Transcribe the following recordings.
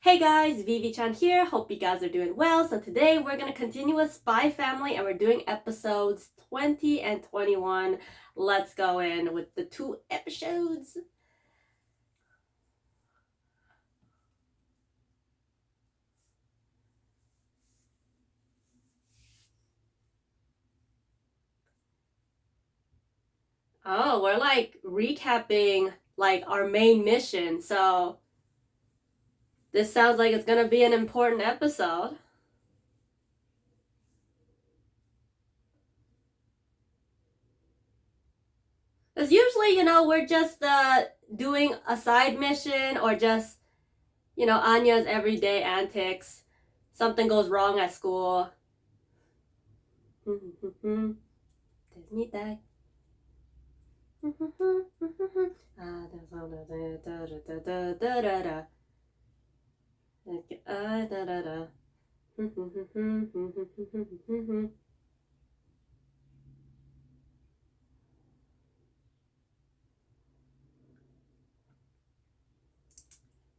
Hey guys, Vivi-chan here. Hope you guys are doing well. So today we're going to continue with Spy Family and we're doing episodes 20 and 21. Let's go in with the 2 episodes. Oh, we're like recapping like our main mission. So this sounds like it's going to be an important episode. Because usually, we're just doing a side mission or just, Anya's everyday antics. Something goes wrong at school. Disney day.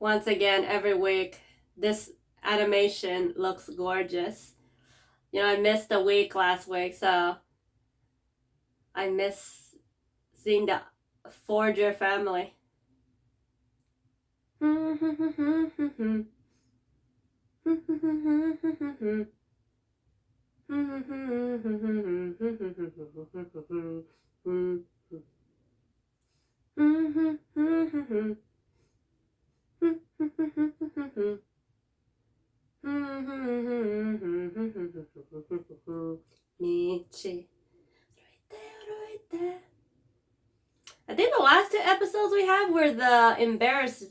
Once again, every week, this animation looks gorgeous. I missed a week last week, so I miss seeing the Forger family. Michi. Right there. I think the last 2 episodes we have were the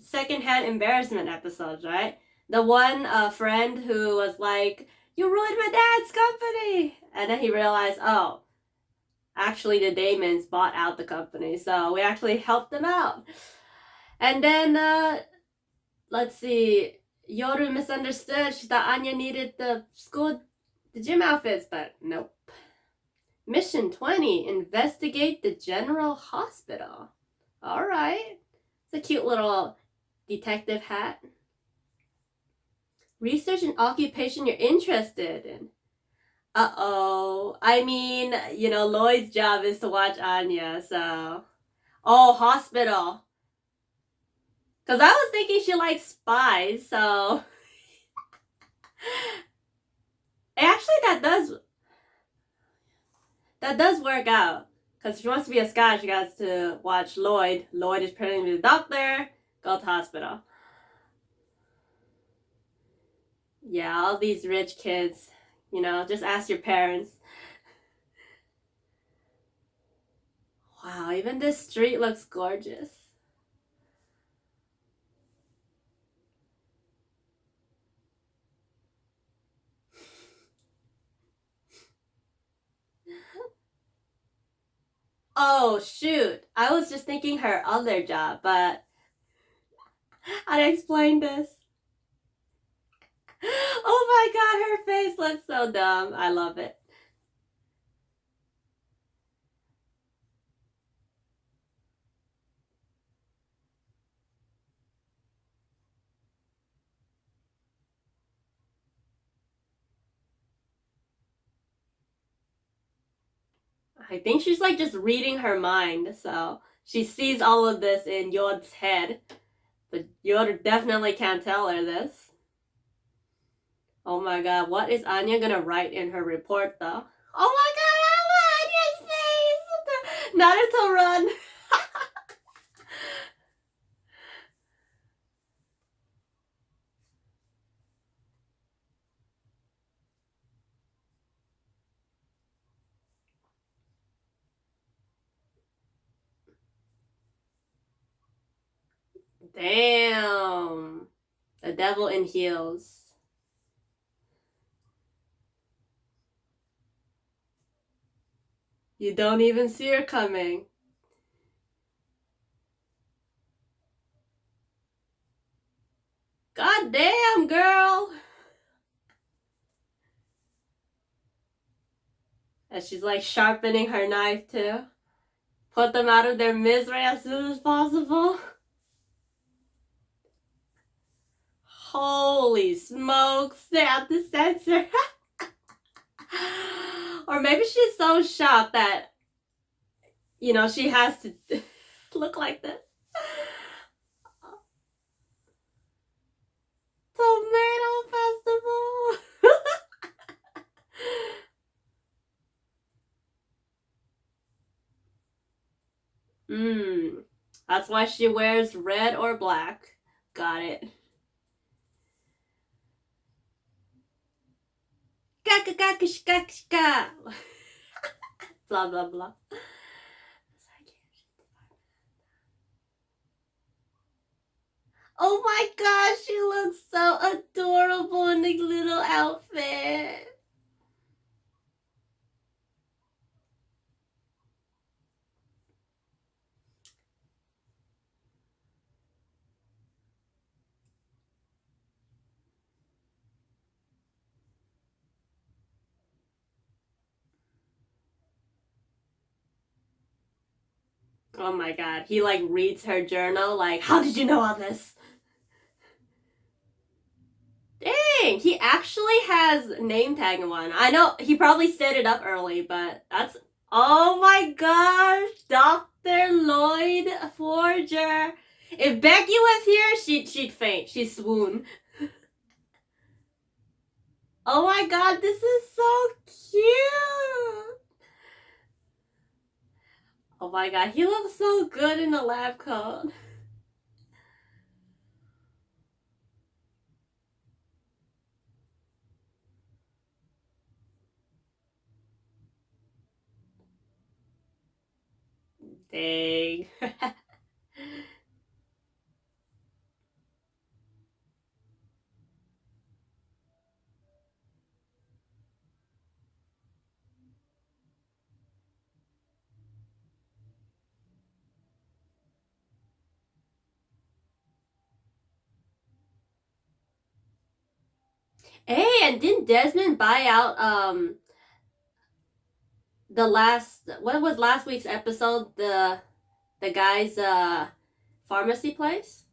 secondhand embarrassment episodes, right? The one friend who was like, "You ruined my dad's company," and then he realized, oh, actually the Damons bought out the company, so we actually helped them out. And then let's see, Yoru misunderstood. She thought Anya needed the gym outfits, but nope. Mission 20, investigate the general hospital. All right. It's a cute little detective hat. Research an occupation you're interested in. Uh-oh. I mean, Lloyd's job is to watch Anya, so... Oh, hospital. Because I was thinking she likes spies, so... Actually, that does work out. Because if she wants to be a scout, she has to watch Lloyd. Lloyd is pretending to be the doctor. Go to hospital. Yeah, all these rich kids. Just ask your parents. Wow, even this street looks gorgeous. Oh, shoot. I was just thinking her other job, but I'd explain this. Oh my god, her face looks so dumb. I love it. I think she's like just reading her mind, so she sees all of this in Yod's head. But Yod definitely can't tell her this. Oh my god, what is Anya gonna write in her report though? Oh my god, I love Anya's face! Naruto run! Damn. The devil in heels. You don't even see her coming. God damn, girl! And she's like sharpening her knife too. Put them out of their misery as soon as possible. Holy smokes, they have to censor. Or maybe she's so shocked that, you know, she has to look like this. Tomato festival. That's why she wears red or black. Got it. Blah blah blah. Oh my gosh, she looks so adorable in the little outfit. Oh my god, he like reads her journal like, how did you know all this? Dang, he actually has name tag in one. I know he probably set it up early, but that's, oh my gosh, Dr. Lloyd Forger. If Becky was here, she'd faint. She'd swoon. Oh my god, this is so cute. Oh my god, he looks so good in the lab coat. Dang. Hey, and didn't Desmond buy out the last, what was last week's episode, the guy's pharmacy place?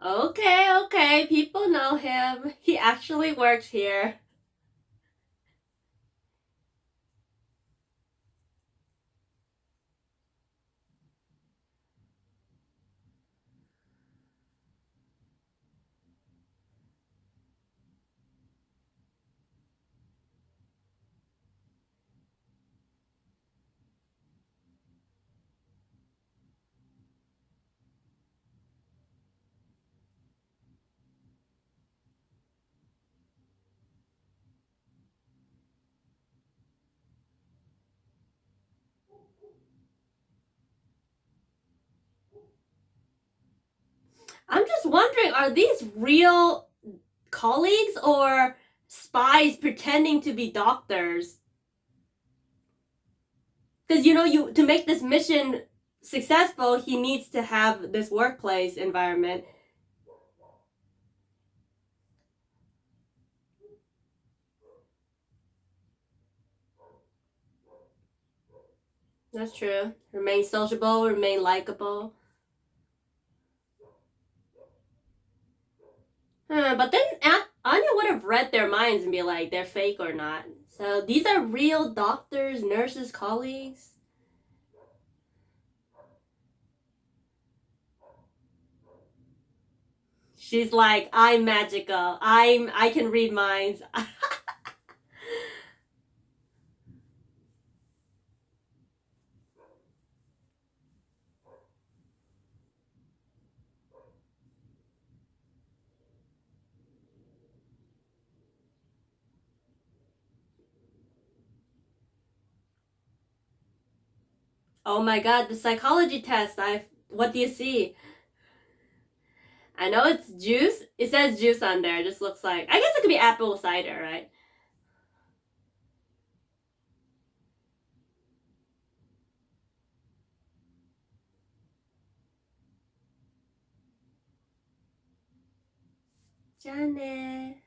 Okay, okay, people know him. He actually works here. I'm just wondering, are these real colleagues or spies pretending to be doctors? Because you know, you to make this mission successful, he needs to have this workplace environment. That's true. Remain sociable, remain likable. But then Anya would have read their minds and be like, they're fake or not. So these are real doctors, nurses, colleagues. She's like, I'm magical. I can read minds. Oh my god, the psychology test. What do you see? I know it's juice. It says juice on there. It just looks like, I guess it could be apple cider, right? Janet.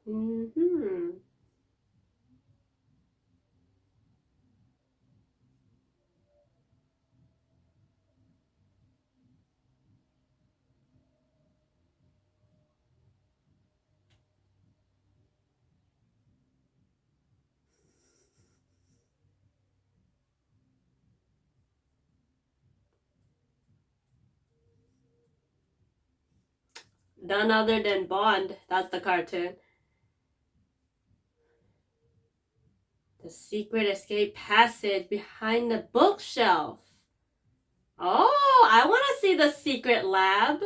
Mm-hmm. None other than Bond. That's the cartoon. The secret escape passage behind the bookshelf. Oh, I want to see the secret lab.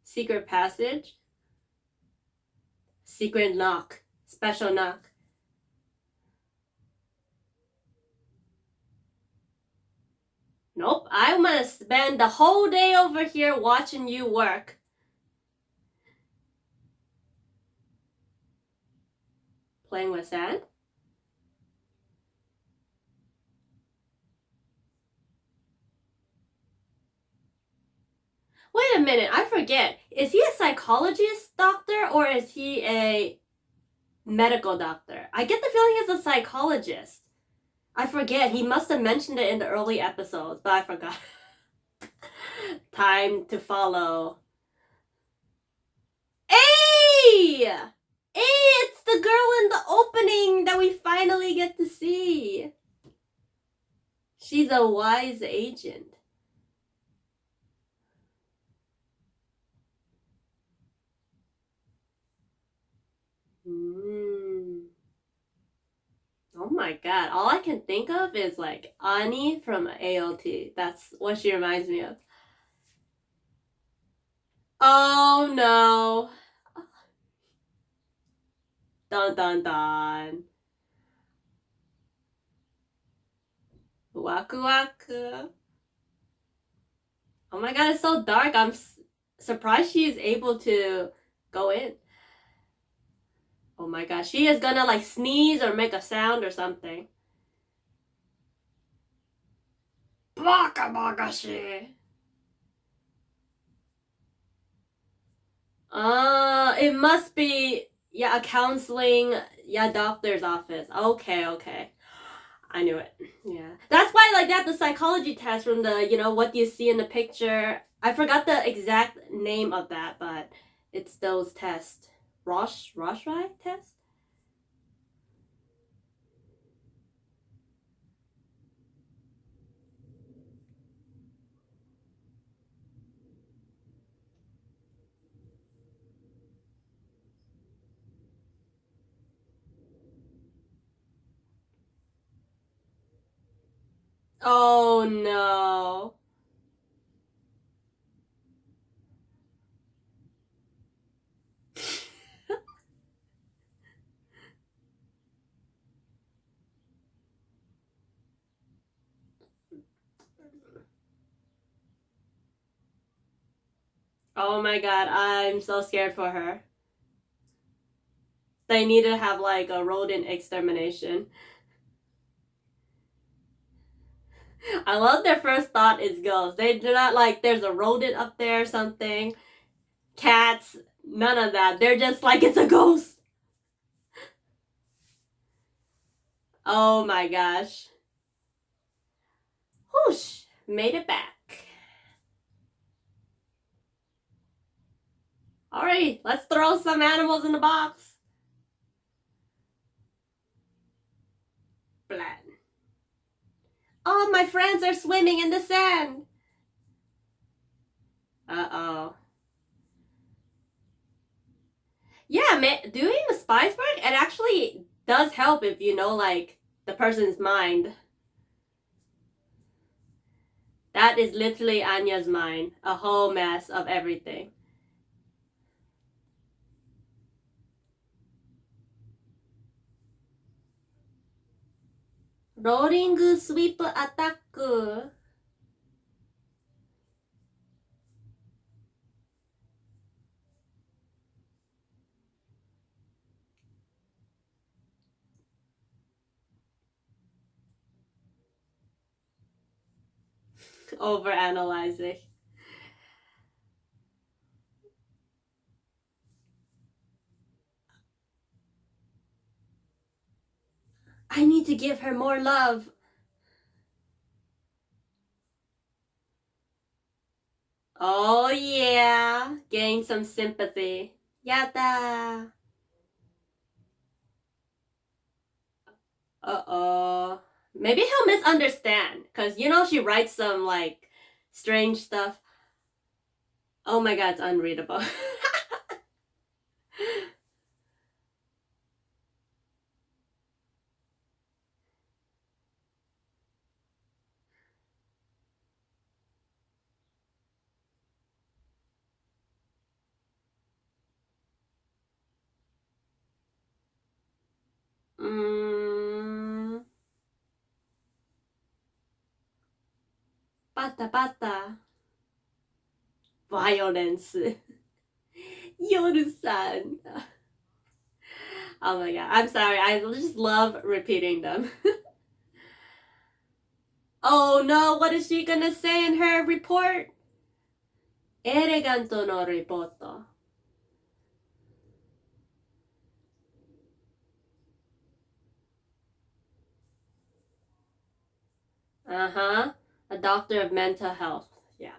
Secret passage. Secret knock. Special knock. Nope, I'm gonna spend the whole day over here watching you work. Playing with sand? Wait a minute, I forget. Is he a psychologist doctor or is he a medical doctor? I get the feeling he's a psychologist. I forget. He must have mentioned it in the early episodes, but I forgot. Time to follow. Hey! Hey, it's the girl in the opening that we finally get to see. She's a wise agent. Oh my god. All I can think of is like Ani from AOT. That's what she reminds me of. Oh no. Dun dun dun. Waku waku. Oh my god, it's so dark. I'm surprised she is able to go in. Oh my god, she is gonna like sneeze or make a sound or something. Baka baka she. It must be a counseling, doctor's office. Okay, okay. I knew it. Yeah. That's why like that the psychology test from the, what do you see in the picture? I forgot the exact name of that, but it's those tests. Roshrai test? Oh no. Oh my god, I'm so scared for her. They need to have like a rodent extermination. I love their first thought is ghosts. They do not like there's a rodent up there or something. Cats, none of that. They're just like it's a ghost. Oh my gosh. Whoosh, made it back. Alright, let's throw some animals in the box. Blat. All my friends are swimming in the sand. Uh-oh. Yeah, doing the spice work, it actually does help if you know, like, the person's mind. That is literally Anya's mind. A whole mess of everything. Rolling sweep attack. Over analyzing. I need to give her more love. Oh yeah, gain some sympathy. Yatta. Uh-oh. Maybe he'll misunderstand, because you know she writes some like strange stuff. Oh my god, it's unreadable. mm, Pata pata. Violence. Yoru-san. Oh my god, I'm sorry. I just love repeating them. Oh no, what is she gonna say in her report? Eleganto no ripoto. Uh-huh. A doctor of mental health. Yeah.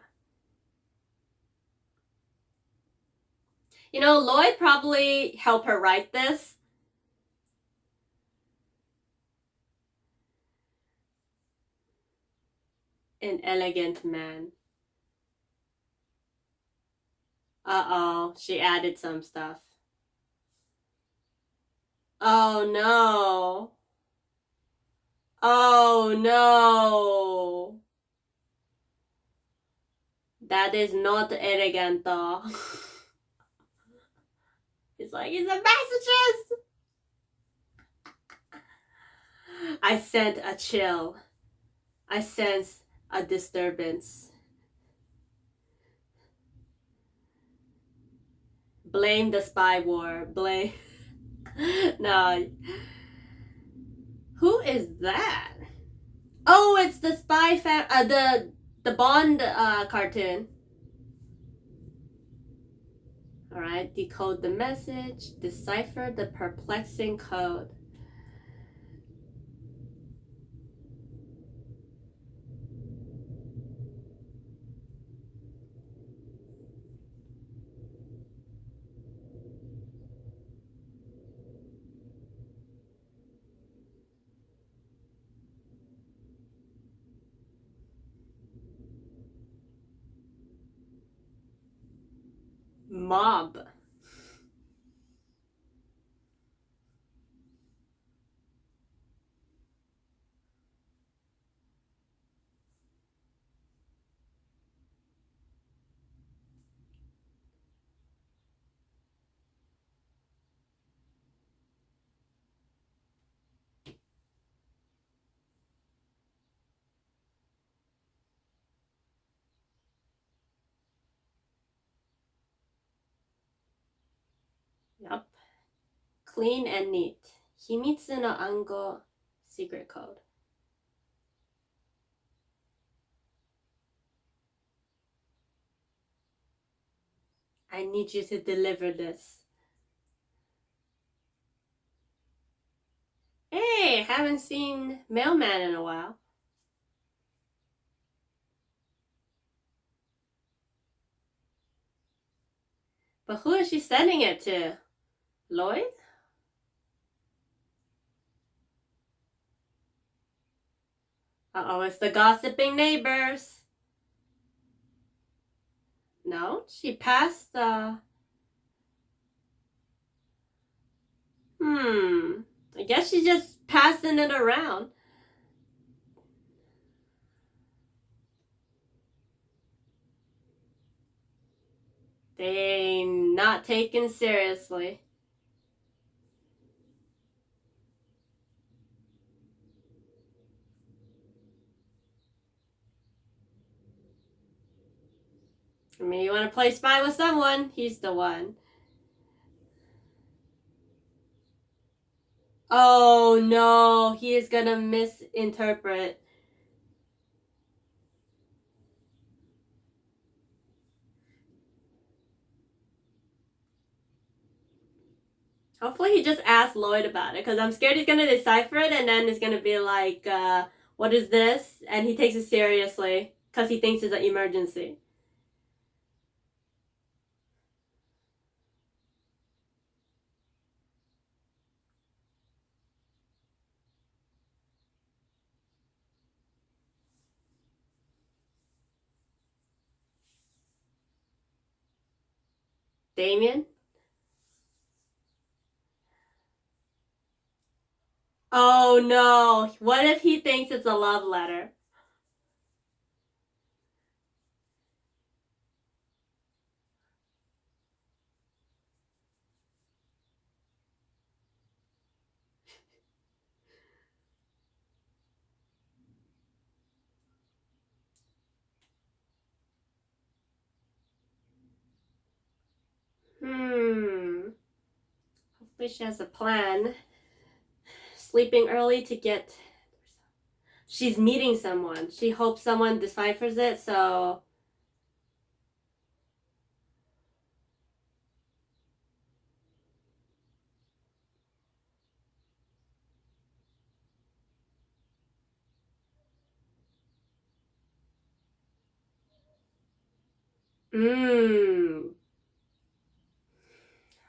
You know, Lloyd probably helped her write this. An elegant man. Uh-oh, she added some stuff. Oh no. Oh no. That is not eleganto. It's like, it's a messages. I sent a chill. I sense a disturbance. Blame the spy war. Blame. No. Who is that? Oh, it's the spy the Bond cartoon. All right, decode the message, decipher the perplexing code. Mob. Yep. Clean and neat. Himitsu no Ango secret code. I need you to deliver this. Hey, haven't seen Mailman in a while. But who is she sending it to? Lloyd? Uh-oh, it's the gossiping neighbors. No, she passed I guess she's just passing it around. They not taken seriously. I mean, you want to play spy with someone, he's the one. Oh no, he is gonna misinterpret. Hopefully he just asked Lloyd about it, because I'm scared he's gonna decipher it and then it's gonna be like, what is this? And he takes it seriously because he thinks it's an emergency. Damien? Oh no. What if he thinks it's a love letter? Hopefully she has a plan. Sleeping early to get... She's meeting someone. She hopes someone deciphers it, so...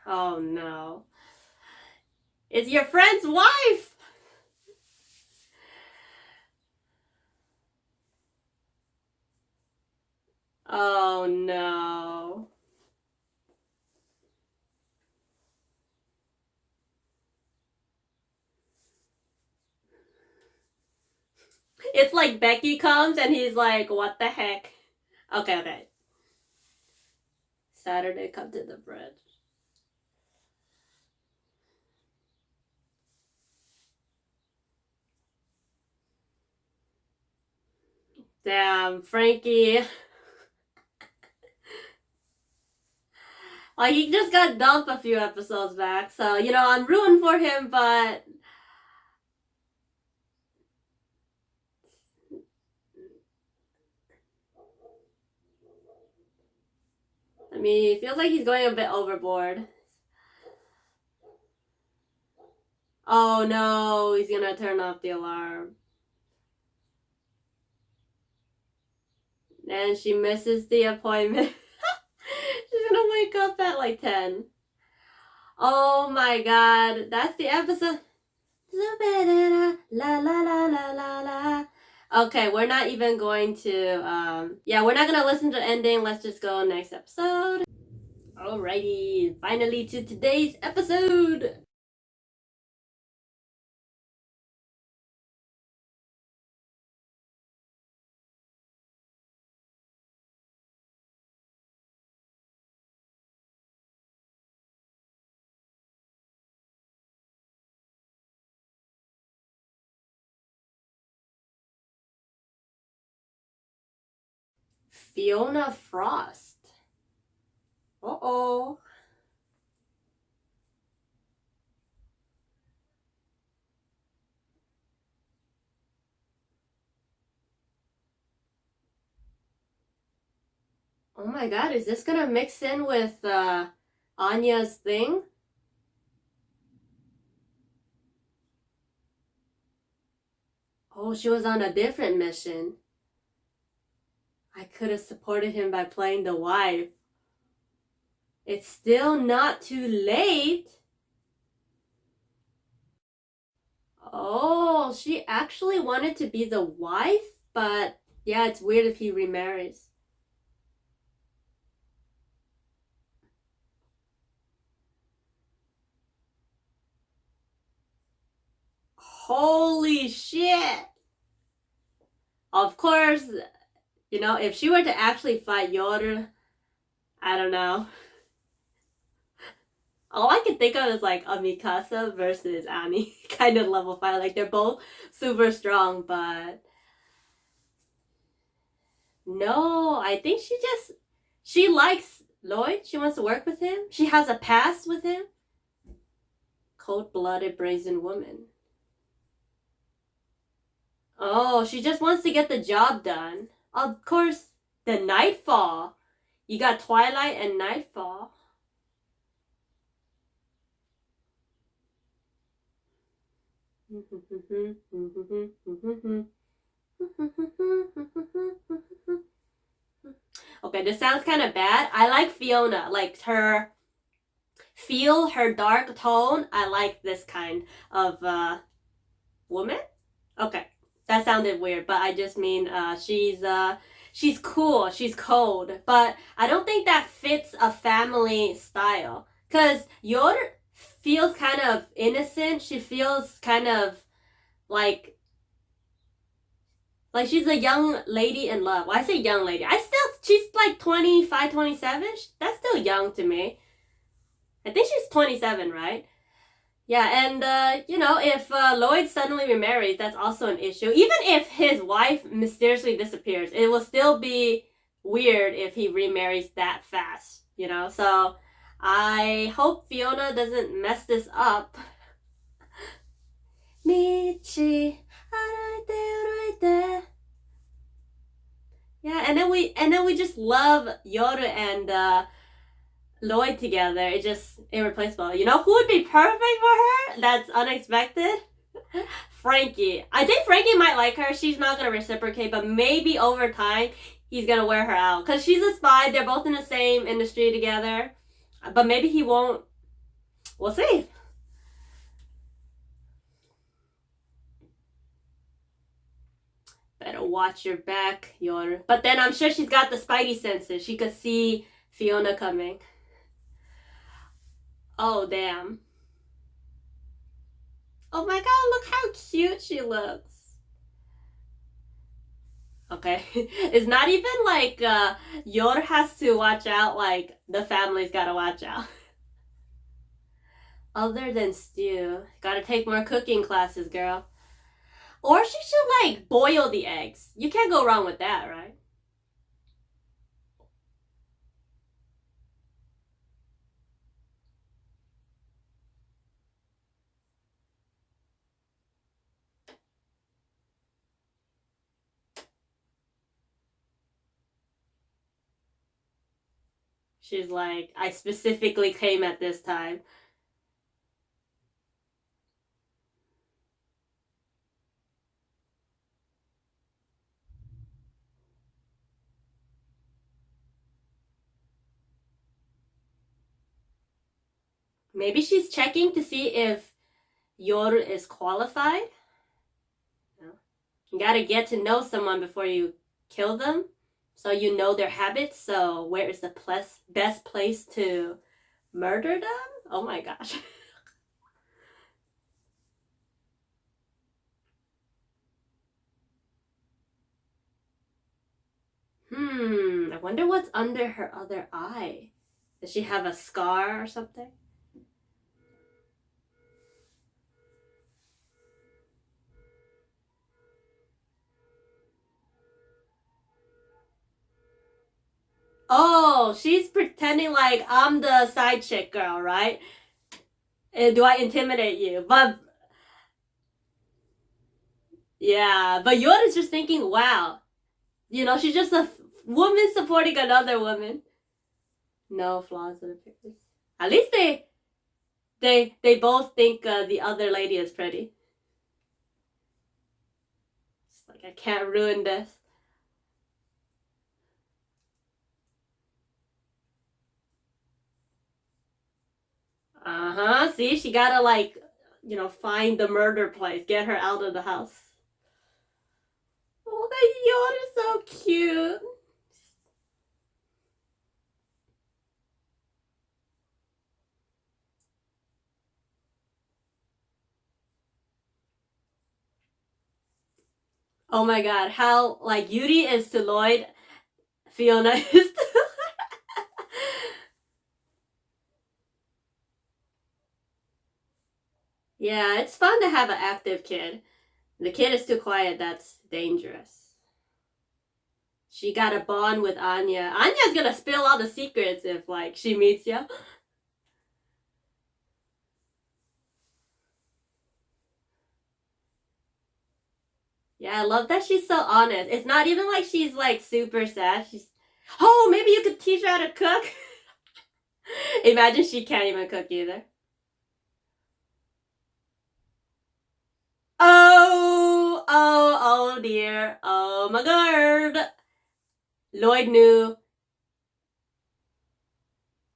Oh no. It's your friend's wife! Oh no. It's like Becky comes and he's like, what the heck? Okay. Saturday, come to the bridge. Damn, Frankie. Like, he just got dumped a few episodes back, so, you know, I'm rooting for him, but... I mean, it feels like he's going a bit overboard. Oh no, he's gonna turn off the alarm. And she misses the appointment. She's gonna wake up at like 10. Oh my god, that's the episode. La la la la la la. Okay, we're not even going to, yeah, we're not gonna listen to the ending. Let's just go next episode. Alrighty, finally to today's episode. Fiona Frost. Uh-oh. Oh my god, is this gonna mix in with Anya's thing? Oh, she was on a different mission. I could have supported him by playing the wife. It's still not too late. Oh, she actually wanted to be the wife, but yeah, it's weird if he remarries. Holy shit! Of course, you know, if she were to actually fight Yoru, I don't know. All I can think of is like a Mikasa versus Ami kind of level fight. Like, they're both super strong, but no, I think she likes Lloyd. She wants to work with him. She has a past with him. Cold-blooded brazen woman. Oh, she just wants to get the job done. Of course, the Nightfall. You got Twilight and Nightfall. Okay, this sounds kind of bad. I like Fiona, like her feel, her dark tone. I like this kind of woman. Okay, that sounded weird, but I just mean she's cool, she's cold, but I don't think that fits a family style. Cause Yor feels kind of innocent. She feels kind of like she's a young lady in love. Well, I say young lady. She's like 25, 27. That's still young to me. I think she's 27, right? Yeah, and if Lloyd suddenly remarries, that's also an issue. Even if his wife mysteriously disappears, it will still be weird if he remarries that fast. So I hope Fiona doesn't mess this up. Michi, yeah, and then we just love Yoru and Lloyd together. It's just irreplaceable. You know who would be perfect for her? That's unexpected. Frankie. I think Frankie might like her. She's not gonna reciprocate, but maybe over time he's gonna wear her out. Cause she's a spy. They're both in the same industry together. But maybe he won't. We'll see. Better watch your back, Yoru. But then I'm sure she's got the spidey senses. She could see Fiona coming. Oh, damn. Oh my god, look how cute she looks. Okay. It's not even like Yor has to watch out, like the family's gotta watch out. Other than stew, gotta take more cooking classes, girl. Or she should like boil the eggs. You can't go wrong with that, right? She's like, I specifically came at this time. Maybe she's checking to see if Yor is qualified. You gotta get to know someone before you kill them, so you know their habits. So where is the best place to murder them? Oh my gosh. I wonder what's under her other eye. Does she have a scar or something? Oh, she's pretending like I'm the side chick girl, right? And do I intimidate you? But yeah, but Yoda's just thinking, wow, she's just a woman supporting another woman. No flaws in appearance. At least they both think the other lady is pretty. It's like I can't ruin this. See, she gotta like, find the murder place, get her out of the house. Oh, that yawn is so cute. Oh my god, how like Yuri is to Lloyd, Fiona is to Yeah, it's fun to have an active kid. The kid is too quiet, that's dangerous. She got a bond with Anya. Anya's gonna spill all the secrets if like she meets you. Yeah, I love that she's so honest. It's not even like she's like super sad. Oh, maybe you could teach her how to cook. Imagine she can't even cook either. oh dear. Oh my god. Lloyd knew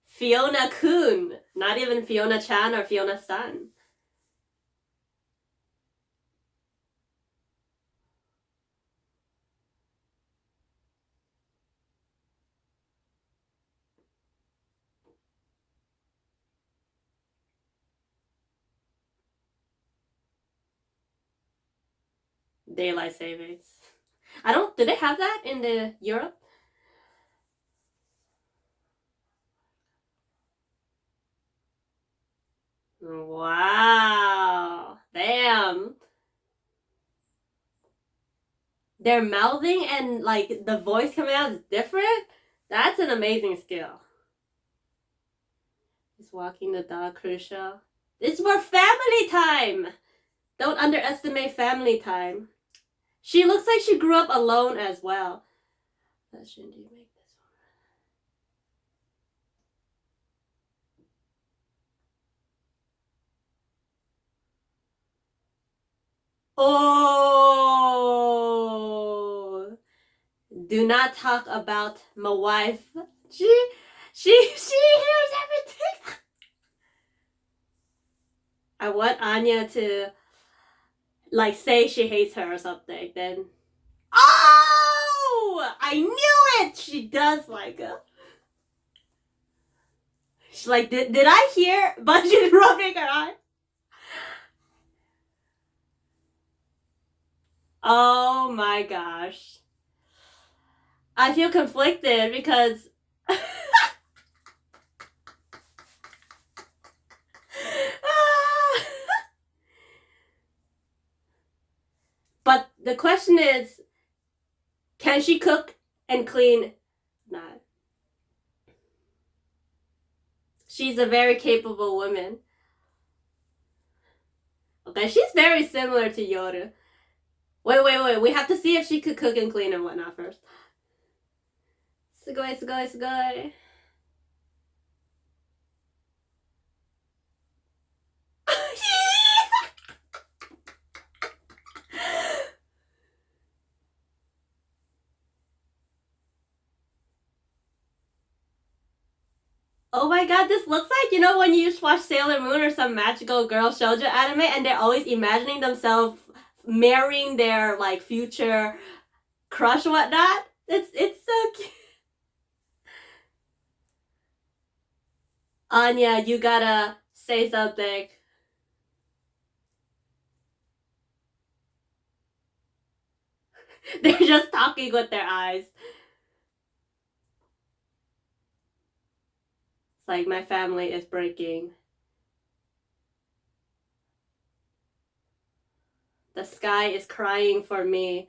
Fiona-kun. Not even Fiona-chan or Fiona-san. Daylight savings. Do they have that in the Europe? Wow. Damn. Their mouthing and like the voice coming out is different? That's an amazing skill. He's walking the dog, crucial. It's for family time! Don't underestimate family time. She looks like she grew up alone as well. That shouldn't you make this one? Oh! Do not talk about my wife. She hears everything. I want Anya to like say she hates her or something. Then, oh! I knew it. She does like her. She's like, did I hear? But she's rubbing her eye. Oh my gosh. I feel conflicted because but the question is, can she cook and clean? Not. She's a very capable woman. Okay, she's very similar to Yoru. Wait. We have to see if she could cook and clean and whatnot first. Sugoi. Oh my god, this looks like, you know, when you just watch Sailor Moon or some magical girl shoujo anime and they're always imagining themselves marrying their like future crush or whatnot. It's so cute. Anya, you gotta say something. They're just talking with their eyes. It's like my family is breaking. The sky is crying for me.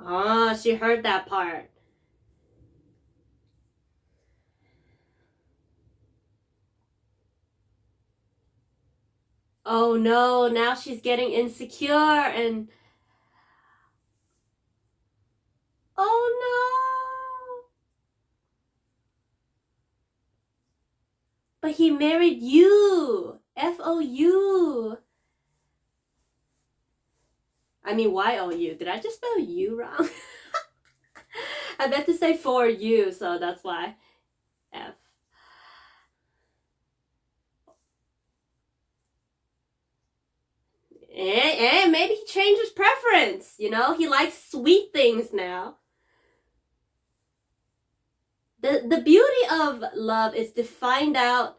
Oh, she heard that part. Oh no, now she's getting insecure and... Oh no! But he married you! F-O-U! I mean, Y-O-U. Did I just spell you wrong? I meant to say for you, so that's why. F. And maybe he changed his preference, you know? He likes sweet things now. The beauty of love is to find out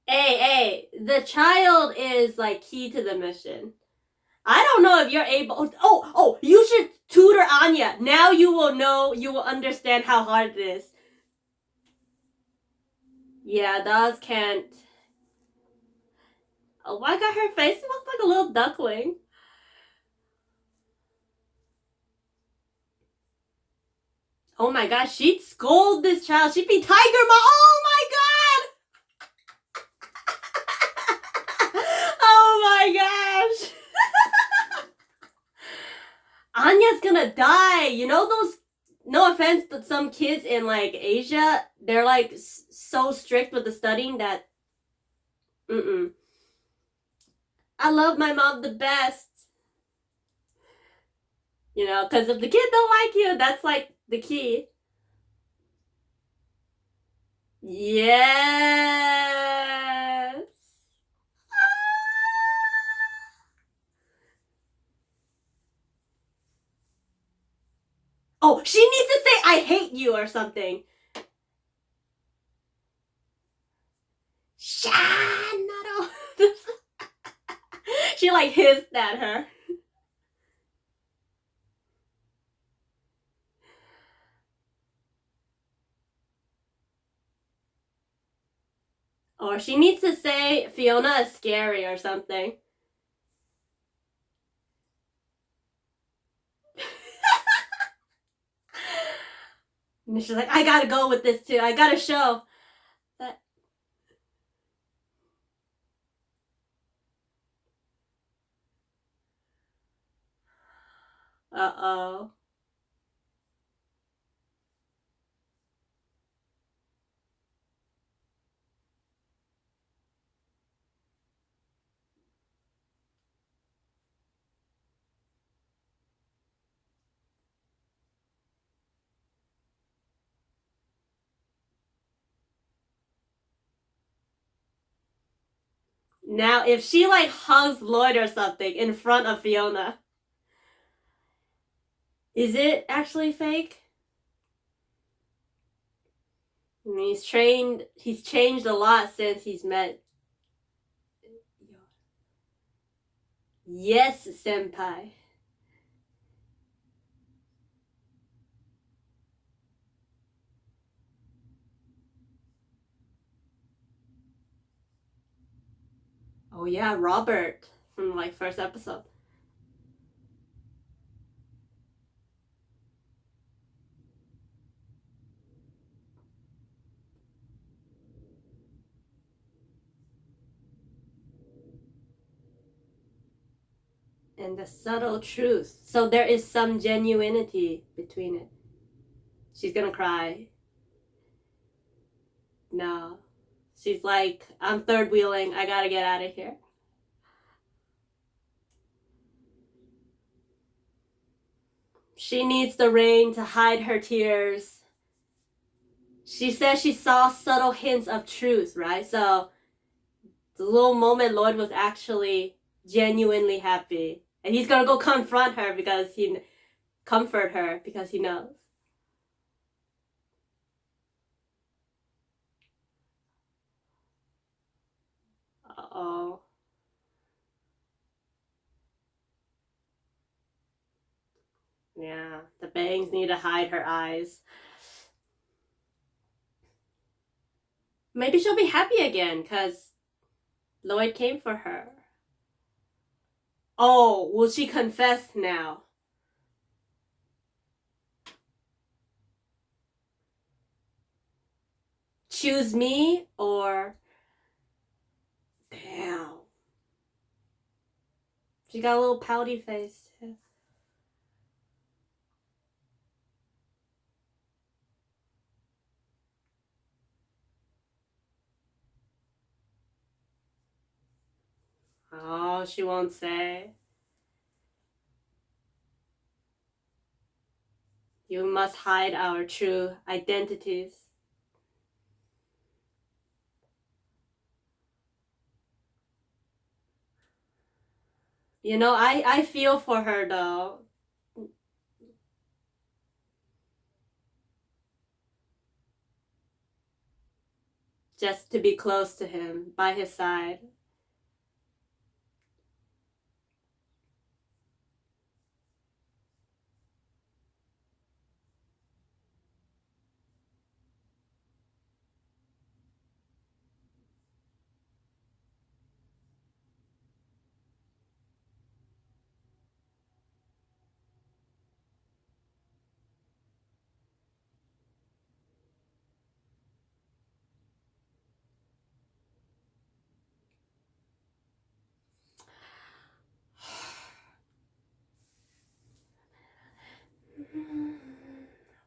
Hey, the child is like key to the mission. I don't know if you're able. Oh, you should tutor Anya. Now you will know, you will understand how hard it is. Yeah, dolls can't. Oh my god, her face looks like a little duckling. Oh my god, she'd scold this child. She'd be Tiger Mom. Oh my god! Oh my gosh! Anya's gonna die. You know those. No offense, but some kids in like Asia, they're like so strict with the studying that. I love my mom the best. You know, because if the kid don't like you, that's like the key. Yes. Oh, she needs to say I hate you or something. Shanado. She like hissed at her. Or she needs to say Fiona is scary or something. And she's like, I gotta go with this too. I gotta show that. Uh-oh. Now, if she like hugs Lloyd or something in front of Fiona, is it actually fake? I mean, he's changed a lot since he's met. Yes, senpai. Oh yeah, Robert from like first episode. And the subtle truth. So there is some genuinity between it. She's gonna cry. No. She's like, I'm third wheeling. I gotta get out of here. She needs the rain to hide her tears. She says she saw subtle hints of truth, right? So the little moment Lloyd was actually genuinely happy. And he's gonna go confront her because comfort her because he knows. Uh-oh. Yeah, the bangs need to hide her eyes. Maybe she'll be happy again because Lloyd came for her. Oh, will she confess now? Choose me or. Damn. She got a little pouty face too. Oh, she won't say. You must hide our true identities. You know, I feel for her though. just to be close to him, by his side.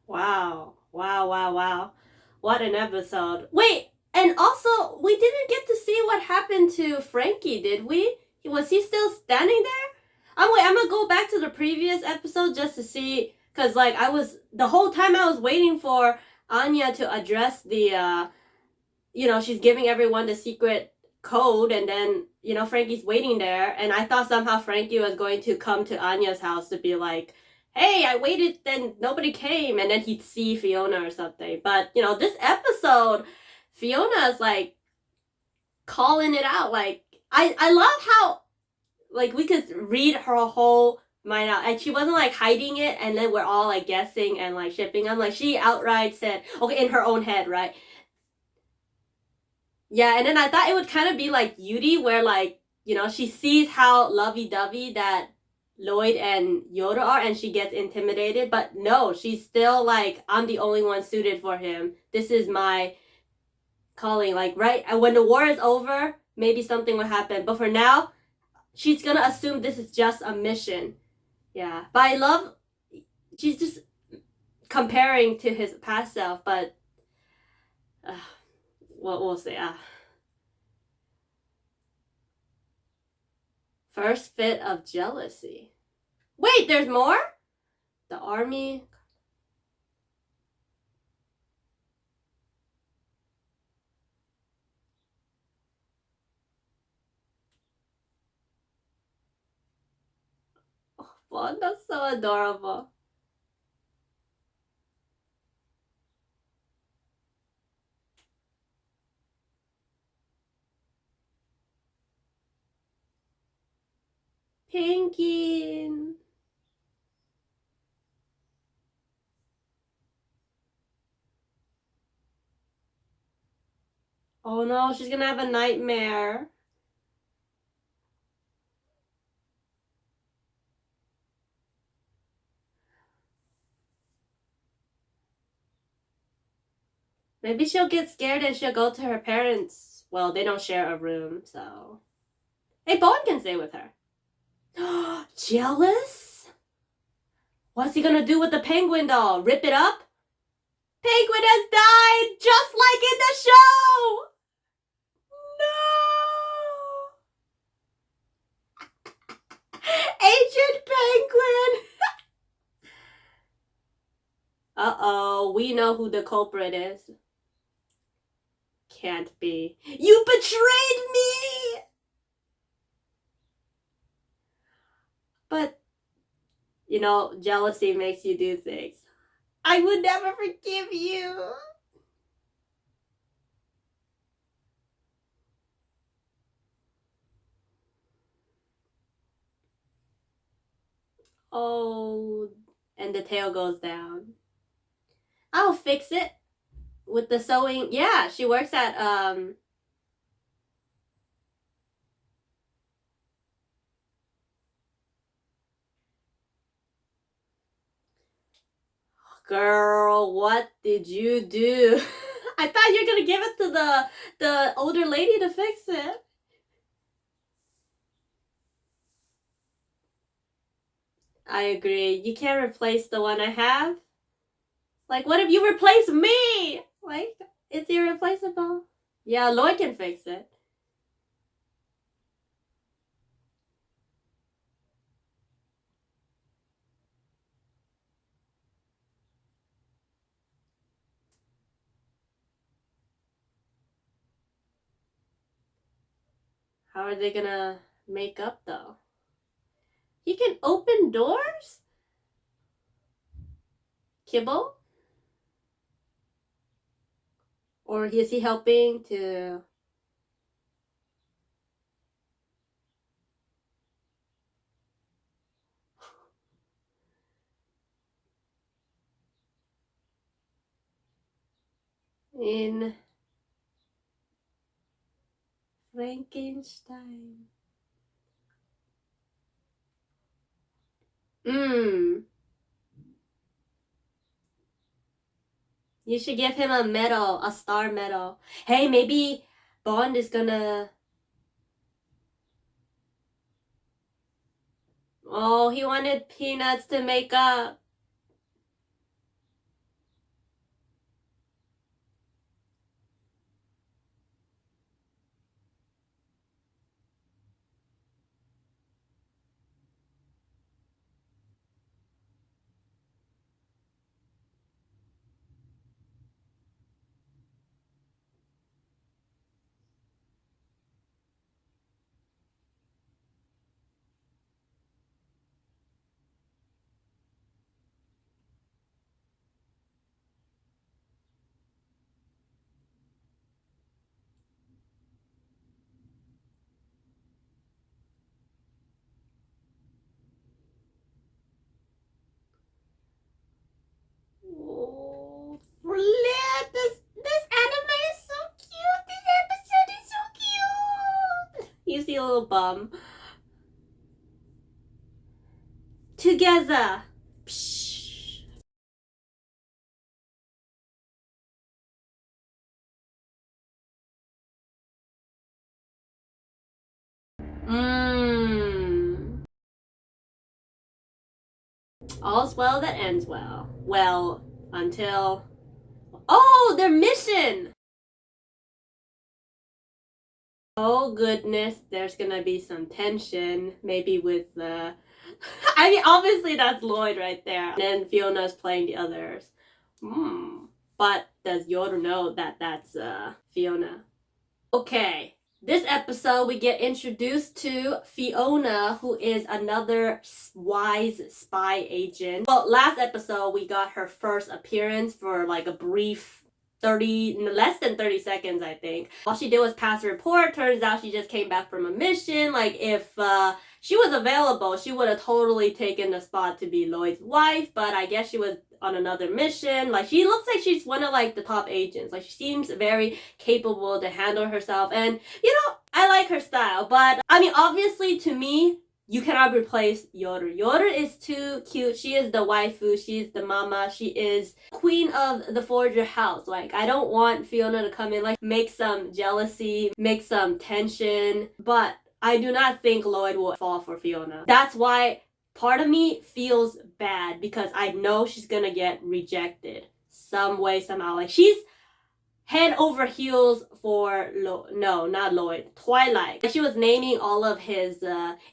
Wow. Wow, wow, wow. What an episode. Wait, and also, we didn't get to see what happened to Frankie, did we? Was he still standing there? Oh, wait, I'm gonna go back to the previous episode just to see, because, like, the whole time I was waiting for Anya to address the, she's giving everyone the secret code, and then, Frankie's waiting there, and I thought somehow Frankie was going to come to Anya's house to be like, hey, I waited, then nobody came, and then he'd see Fiona or something. But, this episode, Fiona's, like, calling it out. Like, I love how, like, we could read her whole mind out, and she wasn't, like, hiding it, and then we're all, like, guessing and, like, shipping them. Like, she outright said, okay, in her own head, right? Yeah, and then I thought it would kind of be like Yuri, where, like, she sees how lovey-dovey that Lloyd and Yoda are, and she gets intimidated. But no, she's still like, I'm the only one suited for him. This is my calling. Like, right? And when the war is over, maybe something will happen. But for now, she's gonna assume this is just a mission. Yeah. But I love, she's just comparing to his past self, but we'll see. First fit of jealousy. Wait, there's more? The army. Oh, wow, that's so adorable. Pinky. Oh no, she's gonna have a nightmare. Maybe she'll get scared and she'll go to her parents. Well, they don't share a room, so. Hey, Bowen can stay with her. Jealous? What's he gonna do with the penguin doll? Rip it up? Penguin has died, just like in the show! No! Agent Penguin! Uh-oh, we know who the culprit is. Can't be. You betrayed me! But, jealousy makes you do things. I would never forgive you. Oh, and the tail goes down. I'll fix it with the sewing. Yeah, she works at, Girl, what did you do? I thought you were gonna give it to the older lady to fix it. I agree. You can't replace the one I have. Like, what if you replace me? Like, it's irreplaceable. Yeah, Lloyd can fix it. How are they gonna make up, though? He can open doors? Kibble? Or is he helping to... in Frankenstein? You should give him a medal, a star medal. Hey, maybe Bond is gonna... Oh, he wanted Peanuts to make up. Oh, flip! This anime is so cute. This episode is so cute. You see a little bum. Together. Psh. Mmm. All's well that ends well. Well, until... Oh, their mission! Oh goodness, there's gonna be some tension. Maybe with the... I mean, obviously that's Lloyd right there. And then Fiona's playing the others. But does Yoru know that that's Fiona? Okay. This episode, we get introduced to Fiona, who is another wise spy agent. Well, last episode, we got her first appearance for like a brief less than 30 seconds, I think. All she did was pass a report. Turns out she just came back from a mission. Like, if she was available, she would have totally taken the spot to be Lloyd's wife, but I guess she was on another mission. Like, she looks like she's one of like the top agents. Like, she seems very capable to handle herself, and you know, I like her style. But I mean, obviously to me, you cannot replace Yoru. Yoru is too cute. She is the waifu. She is the mama. She is queen of the Forger house. Like, I don't want Fiona to come in, like, make some jealousy, make some tension. But I do not think Lloyd will fall for Fiona. That's why part of me feels bad, because I know she's gonna get rejected some way, somehow. Like, she's head over heels for no, not Lloyd, Twilight. She was naming all of his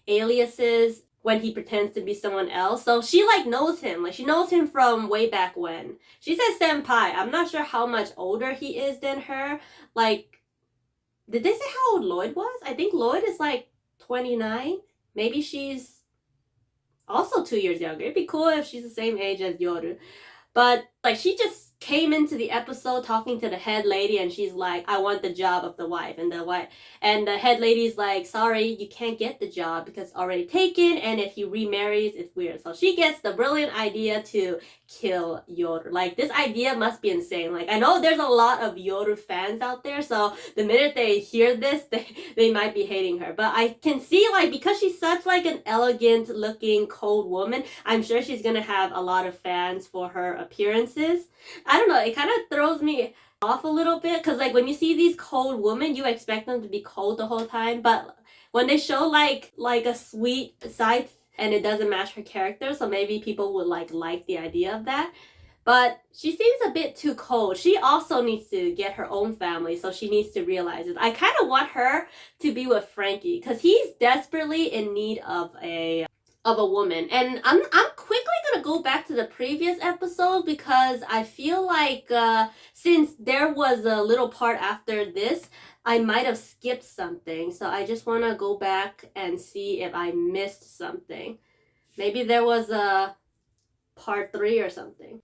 aliases when he pretends to be someone else. So she like knows him. Like, she knows him from way back when. She says senpai. I'm not sure how much older he is than her. Like, did they say how old Lloyd was? I think Lloyd is like 29. Maybe she's also 2 years younger. It'd be cool if she's the same age as Yoru. But like, she just came into the episode talking to the head lady, and she's like, I want the job of the wife. And the head lady's like, sorry, you can't get the job because it's already taken, and if he remarries, it's weird. So she gets the brilliant idea to kill Yoru. Like, this idea must be insane. Like, I know there's a lot of Yoru fans out there, so the minute they hear this, they might be hating her. But I can see, like, because she's such like an elegant looking cold woman, I'm sure she's gonna have a lot of fans for her appearances. I don't know, it kind of throws me off a little bit, because like, when you see these cold women, you expect them to be cold the whole time, but when they show like a sweet side, and it doesn't match her character, so maybe people would like the idea of that. But she seems a bit too cold. She also needs to get her own family, so she needs to realize it. I kind of want her to be with Frankie, because he's desperately in need of a woman. And I'm quickly gonna go back to the previous episode, because I feel like since there was a little part after this, I might have skipped something. So I just want to go back and see if I missed something. Maybe there was a part 3 or something.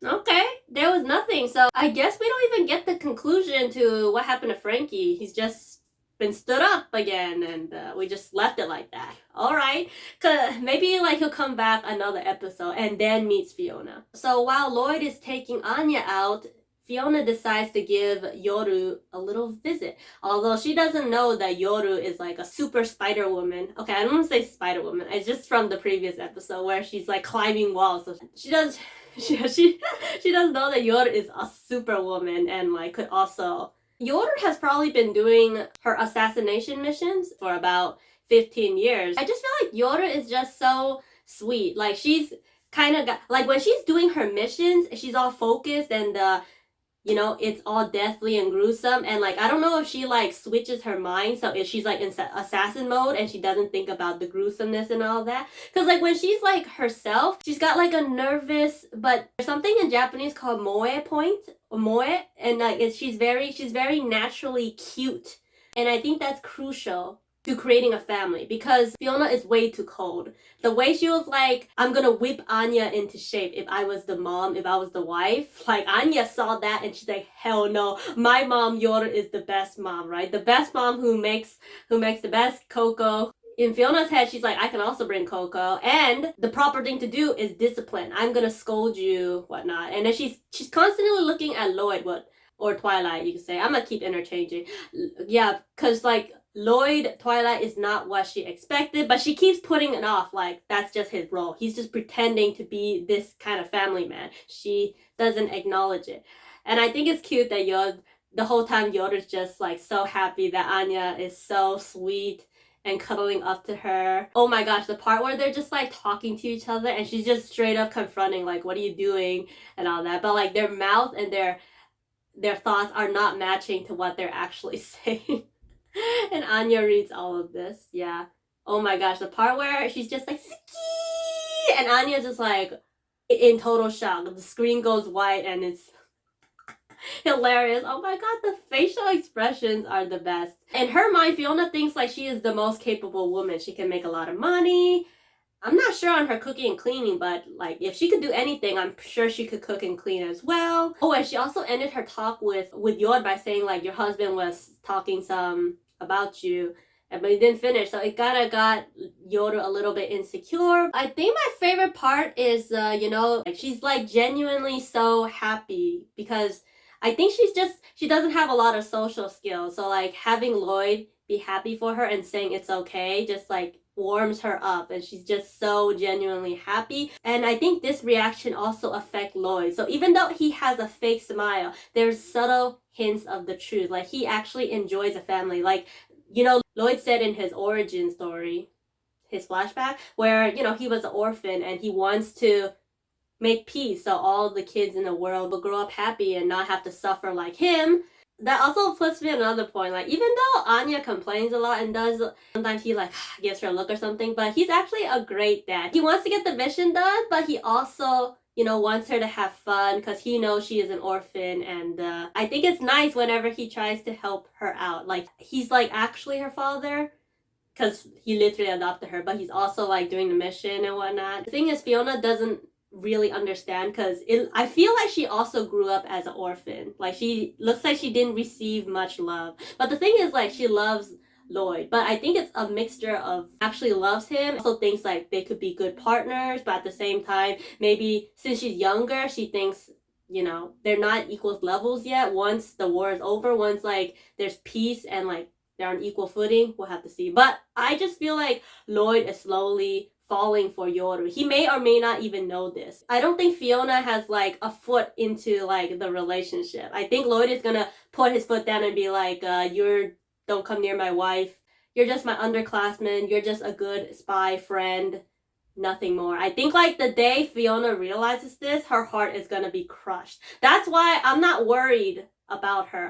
Okay, there was nothing. So I guess we don't even get the conclusion to what happened to Frankie. He's just been stood up again, and we just left it like that. All right, cause maybe like he'll come back another episode and then meets Fiona. So while Lloyd is taking Anya out, Fiona decides to give Yoru a little visit. Although she doesn't know that Yoru is like a super spider woman. Okay, I don't want to say spider woman. It's just from the previous episode where she's like climbing walls. So she does she doesn't know that Yoru is a superwoman and like could also. Yoru has probably been doing her assassination missions for about 15 years. I just feel like Yoru is just so sweet. Like she's kind of got like when she's doing her missions, she's all focused and you know, it's all deathly and gruesome. And like, I don't know if she like switches her mind. So if she's like in assassin mode and she doesn't think about the gruesomeness and all that. Cause like when she's like herself, she's got like a nervous, but there's something in Japanese called moe point or moe. And like, she's very naturally cute. And I think that's crucial to creating a family because Fiona is way too cold. The way she was like, I'm gonna whip Anya into shape if I was the mom, if I was the wife. Like Anya saw that and she's like, hell no, my mom Yoru is the best mom, right? The best mom who makes the best cocoa. In Fiona's head, she's like, I can also bring cocoa, and the proper thing to do is discipline. I'm gonna scold you, whatnot. And then she's constantly looking at Lloyd, or Twilight, you could say. I'm gonna keep interchanging. Yeah, cause like Lloyd, Twilight is not what she expected, but she keeps putting it off like that's just his role. He's just pretending to be this kind of family man. She doesn't acknowledge it. And I think it's cute that the whole time Yoru's just like so happy that Anya is so sweet and cuddling up to her. Oh my gosh, the part where they're just like talking to each other and she's just straight up confronting like, what are you doing and all that. But like their mouth and their thoughts are not matching to what they're actually saying. And Anya reads all of this. Yeah. Oh my gosh, the part where she's just like, Suki! And Anya's just like in total shock. The screen goes white and it's hilarious. Oh my god, the facial expressions are the best. In her mind, Fiona thinks like she is the most capable woman. She can make a lot of money. I'm not sure on her cooking and cleaning, but like if she could do anything, I'm sure she could cook and clean as well. Oh, and she also ended her talk with Yod by saying like your husband was talking some about you, but he didn't finish, so it kind of got Yoda a little bit insecure. I think my favorite part is you know, like she's like genuinely so happy because I think she doesn't have a lot of social skills, so like having Lloyd be happy for her and saying it's okay just like warms her up, and she's just so genuinely happy. And I think this reaction also affects Lloyd. So even though he has a fake smile, there's subtle hints of the truth. Like he actually enjoys a family. Like, you know, Lloyd said in his origin story, his flashback, where, you know, he was an orphan and he wants to make peace so all the kids in the world will grow up happy and not have to suffer like him. That also puts me another point. Like, even though Anya complains a lot and does, sometimes he like gives her a look or something, but he's actually a great dad. He wants to get the mission done, but he also, you know, wants her to have fun because he knows she is an orphan. And I think it's nice whenever he tries to help her out. Like, he's like actually her father because he literally adopted her, but he's also like doing the mission and whatnot. The thing is, Fiona doesn't really understand because I feel like she also grew up as an orphan. Like she looks like she didn't receive much love, but the thing is like she loves Lloyd, but I think it's a mixture of actually loves him, also thinks like they could be good partners, but at the same time maybe since she's younger she thinks, you know, they're not equal levels yet. Once the war is over, once like there's peace and like they're on equal footing, we'll have to see. But I just feel like Lloyd is slowly falling for Yoru. He may or may not even know this. I don't think Fiona has like a foot into like the relationship. I think Lloyd is gonna put his foot down and be like, don't come near my wife. You're just my underclassman. You're just a good spy friend. Nothing more. I think like the day Fiona realizes this, her heart is gonna be crushed. That's why I'm not worried about her.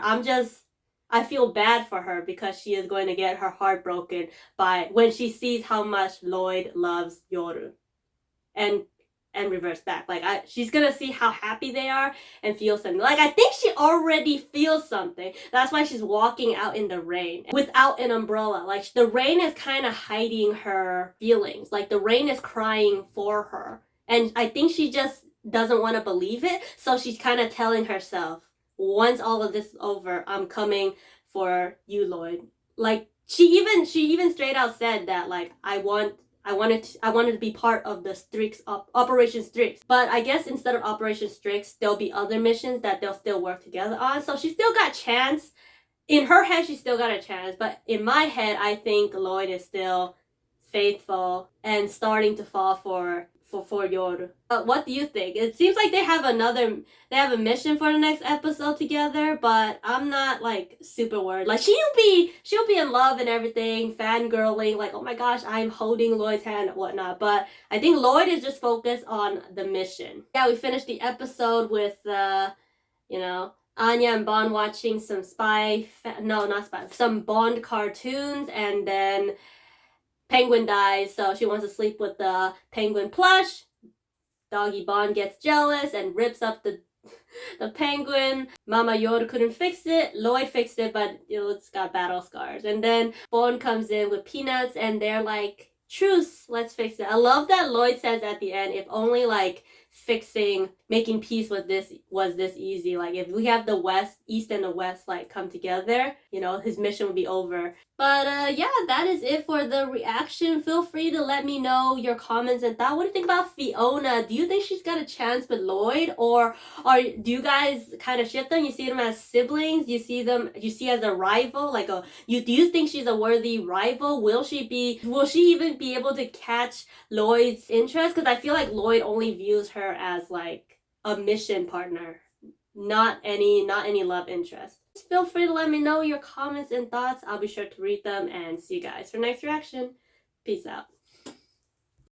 I feel bad for her because she is going to get her heart broken by when she sees how much Lloyd loves Yoru, and reverse back. Like she's gonna see how happy they are and feel something. Like I think she already feels something. That's why she's walking out in the rain without an umbrella. Like the rain is kind of hiding her feelings. Like the rain is crying for her, and I think she just doesn't want to believe it. So she's kind of telling herself, once all of this is over, I'm coming for you, Lloyd. Like she even straight out said that like I wanted to be part of the Operation Strix. But I guess instead of Operation Strix, there'll be other missions that they'll still work together on. So she still got a chance. In her head, she still got a chance. But in my head, I think Lloyd is still faithful and starting to fall for Yoru. What do you think? It seems like they have a mission for the next episode together, but I'm not like super worried. Like she'll be in love and everything, fangirling, like oh my gosh, I'm holding Lloyd's hand and whatnot. But I think Lloyd is just focused on the mission. Yeah, we finished the episode with Anya and Bond watching some some Bond cartoons, and then Penguin dies, so she wants to sleep with the penguin plush. Doggy Bond gets jealous and rips up the penguin. Mama Yoda couldn't fix it. Lloyd fixed it, but it's got battle scars. And then Bond comes in with Peanuts, and they're like, truce, let's fix it. I love that Lloyd says at the end, if only like making peace with this was this easy. Like if we have the East and the West like come together, his mission would be over. But yeah, that is it for the reaction. Feel free to let me know your comments and thoughts. What do you think about Fiona? Do you think she's got a chance with Lloyd, or do you guys kind of ship them? You see them as siblings? You see as a rival? Like do you think she's a worthy rival? Will she even be able to catch Lloyd's interest? Because I feel like Lloyd only views her as like a mission partner, not any love interest. Feel free to let me know your comments and thoughts. I'll be sure to read them and see you guys for next reaction. Peace out.